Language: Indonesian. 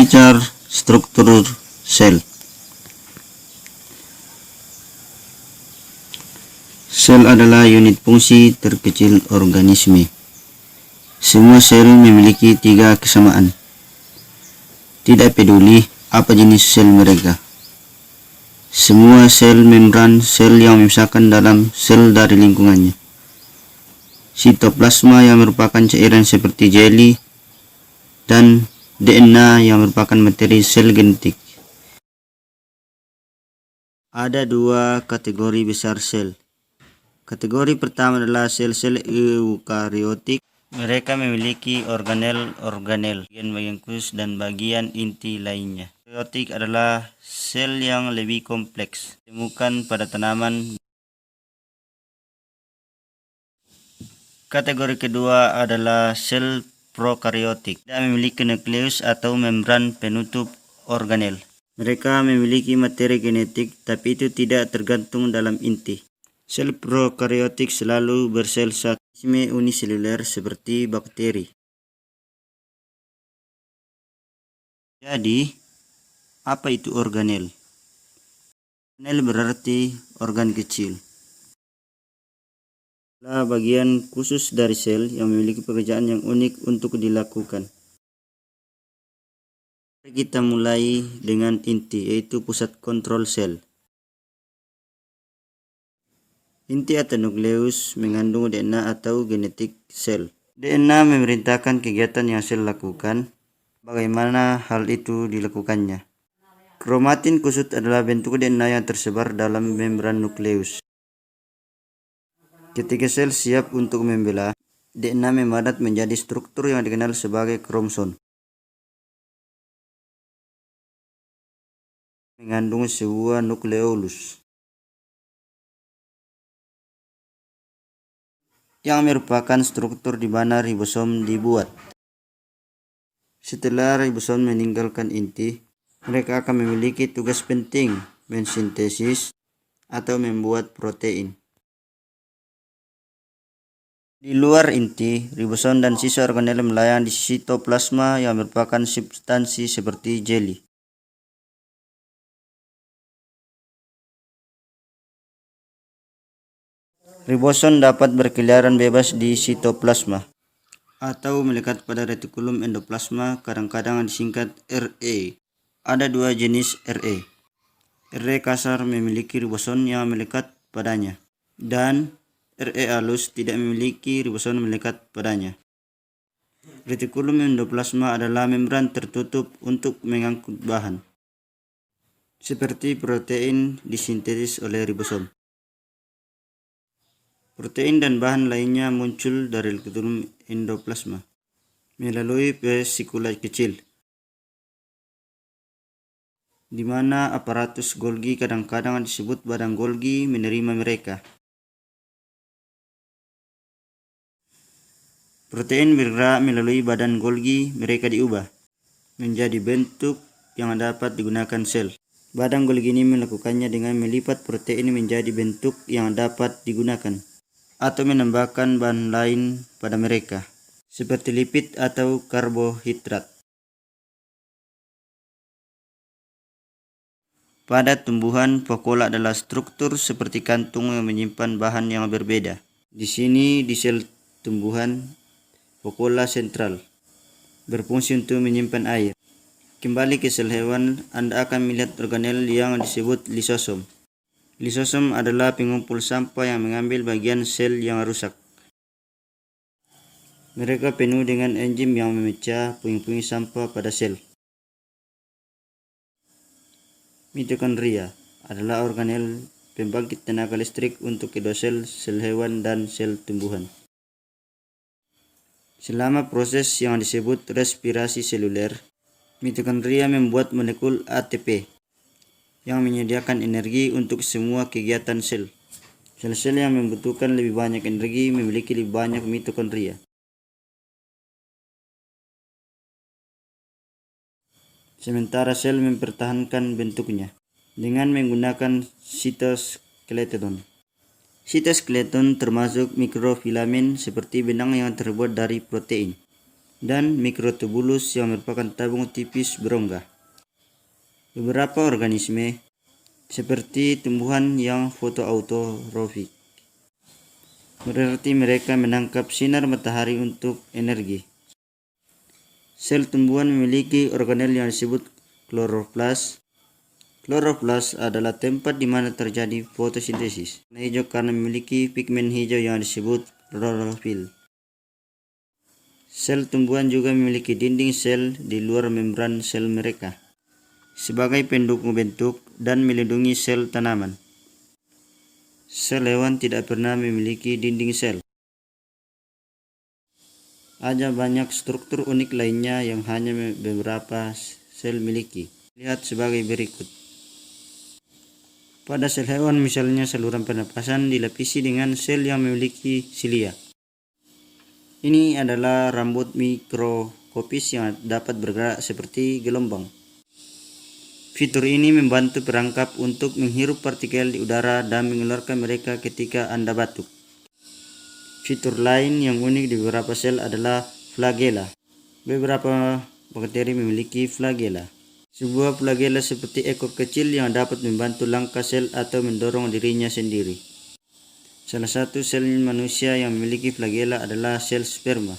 Feature struktur sel. Sel adalah unit fungsi terkecil organisme. Semua sel memiliki 3 kesamaan. Tidak peduli apa jenis sel mereka. Semua sel membran sel yang memisahkan dalam sel dari lingkungannya. Sitoplasma yang merupakan cairan seperti jeli, dan DNA yang merupakan materi sel genetik. Ada 2 kategori besar sel. Kategori pertama adalah sel-sel eukariotik. Mereka memiliki organel, bagian khusus dan bagian inti lainnya. Eukariotik adalah sel yang lebih kompleks, ditemukan pada tanaman. Kategori kedua adalah sel prokariotik. Tidak memiliki nukleus atau membran penutup organel. Mereka memiliki materi genetik, tapi itu tidak tergantung dalam inti. Sel prokariotik selalu bersel satu, uniseluler seperti bakteri. Jadi, apa itu organel? Organel berarti organ kecil. Adalah bagian khusus dari sel yang memiliki pekerjaan yang unik untuk dilakukan. Kita mulai dengan inti, yaitu pusat kontrol sel. Inti atau nukleus mengandung DNA atau genetik sel. DNA memerintahkan kegiatan yang sel lakukan. Bagaimana hal itu dilakukannya? Kromatin kusut adalah bentuk DNA yang tersebar dalam membran nukleus. Ketika sel siap untuk membelah, DNA memadat menjadi struktur yang dikenal sebagai kromosom. Mengandung sebuah nukleolus yang merupakan struktur di mana ribosom dibuat. Setelah ribosom meninggalkan inti, mereka akan memiliki tugas penting mensintesis atau membuat protein. Di luar inti, ribosom dan sisa organel melayang di sitoplasma yang merupakan substansi seperti jeli. Ribosom dapat berkeliaran bebas di sitoplasma atau melekat pada retikulum endoplasma, kadang-kadang disingkat RE. Ada 2 jenis RE. RE kasar memiliki ribosom yang melekat padanya, dan RE halus tidak memiliki ribosom melekat padanya. Retikulum endoplasma adalah membran tertutup untuk mengangkut bahan, seperti protein disintesis oleh ribosom. Protein dan bahan lainnya muncul dari retikulum endoplasma melalui vesikula kecil, di mana aparatus Golgi, kadang-kadang disebut badan Golgi, menerima mereka. Protein bergerak melalui badan Golgi, mereka diubah menjadi bentuk yang dapat digunakan sel. Badan Golgi ini melakukannya dengan melipat protein menjadi bentuk yang dapat digunakan, atau menambahkan bahan lain pada mereka, seperti lipid atau karbohidrat. Pada tumbuhan, vakuola adalah struktur seperti kantung yang menyimpan bahan yang berbeda. Di sini, di sel tumbuhan, vakuola sentral berfungsi untuk menyimpan air. Kembali ke sel hewan, Anda akan melihat organel yang disebut lisosom. Lisosom adalah pengumpul sampah yang mengambil bagian sel yang rusak. Mereka penuh dengan enzim yang memecah puing-puing sampah pada sel. Mitokondria adalah organel pembangkit tenaga listrik untuk kedua sel hewan dan sel tumbuhan. Selama proses yang disebut respirasi seluler, mitokondria membuat molekul ATP yang menyediakan energi untuk semua kegiatan sel. Sel-sel yang membutuhkan lebih banyak energi memiliki lebih banyak mitokondria. Sementara sel mempertahankan bentuknya dengan menggunakan sitoskeleton. Sitoskeleton termasuk mikrofilamen seperti benang yang terbuat dari protein. dan mikrotubulus yang merupakan tabung tipis berongga. Beberapa organisme seperti tumbuhan yang fotoautorofik, berarti mereka menangkap sinar matahari untuk energi. Sel tumbuhan memiliki organel yang disebut kloroplas. Kloroplas adalah tempat di mana terjadi fotosintesis. Warna hijau karena memiliki pigmen hijau yang disebut klorofil. Sel tumbuhan juga memiliki dinding sel di luar membran sel mereka sebagai pendukung bentuk dan melindungi sel tanaman. Sel hewan tidak pernah memiliki dinding sel. Ada banyak struktur unik lainnya yang hanya beberapa sel miliki. Lihat sebagai berikut. Pada sel hewan misalnya saluran pernapasan dilapisi dengan sel yang memiliki silia. Ini adalah rambut mikroskopis yang dapat bergerak seperti gelombang. Fitur ini membantu perangkap untuk menghirup partikel di udara dan mengeluarkan mereka ketika Anda batuk. Fitur lain yang unik di beberapa sel adalah flagela. Beberapa bakteri memiliki flagela. Sebuah flagela seperti ekor kecil yang dapat membantu langkah sel atau mendorong dirinya sendiri. Salah satu sel manusia yang memiliki flagela adalah sel sperma.